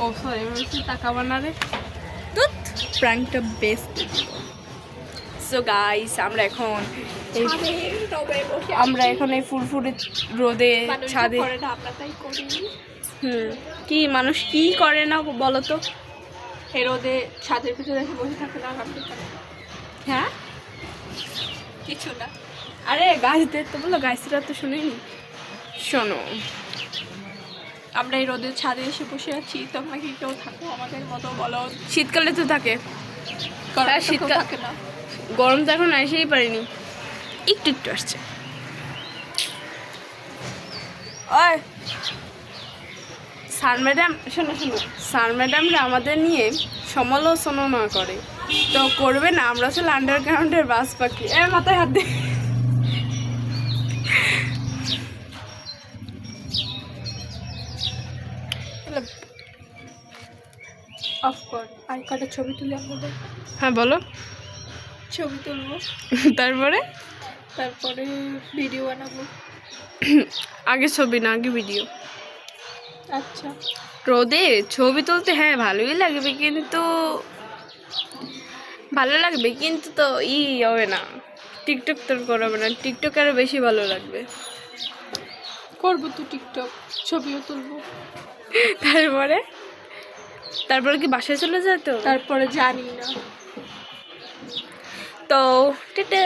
ও sorry বলছি তাকাবো না রে, তুত প্র্যাঙ্কটা বেস্ট। সো গাইস আমরা এখন এই ফুরফুরে রোদে ছাদে, কি মানুষ কি করে না বলো তো, এই রোদে ছাদের ভিতরে এসে বসে থাকে না। হ্যাঁ কিছু না, আরে গাছদের তো বলো, গাছরা তো শুনেনি। শোনো আমরা এই রোদের ছাদে এসে বসে আছি, তোমরা কি কেউ থাকো আমাদের মতো বলো? শীতকালে তো থাকে, শীতকাল শীতকাল থাকে না, গরম তো এখন আসেই পারিনি, একটু একটু আসছে। ওই স্যার ম্যাডাম শোনো শোনো, স্যার ম্যাডামরা আমাদের নিয়ে সমালোচনা করে, তো করবে না, আমরা আসলে আন্ডারগ্রাউন্ডের বাস পাখি। মাথায় হাত দিয়ে অফকোর্স আর কটা ছবি তুলে আমাদের। হ্যাঁ বলো। ছবি তুলবো, তারপরে তারপরে ভিডিও বানাবো। আগে ছবি না আগে ভিডিও। আচ্ছা, রোদে ছবি তুলতে হ্যাঁ ভালোই লাগবে, কিন্তু ভালো লাগবে কিন্তু তো হবে না, টিকটক তো করাবে না, টিকটক আরও বেশি ভালো লাগবে। করবো তো টিকটক, ছবিও তুলবো। তারপরে তারপরে কি বাসায় চলে যায় তো? তারপরে জানি না তো টেটে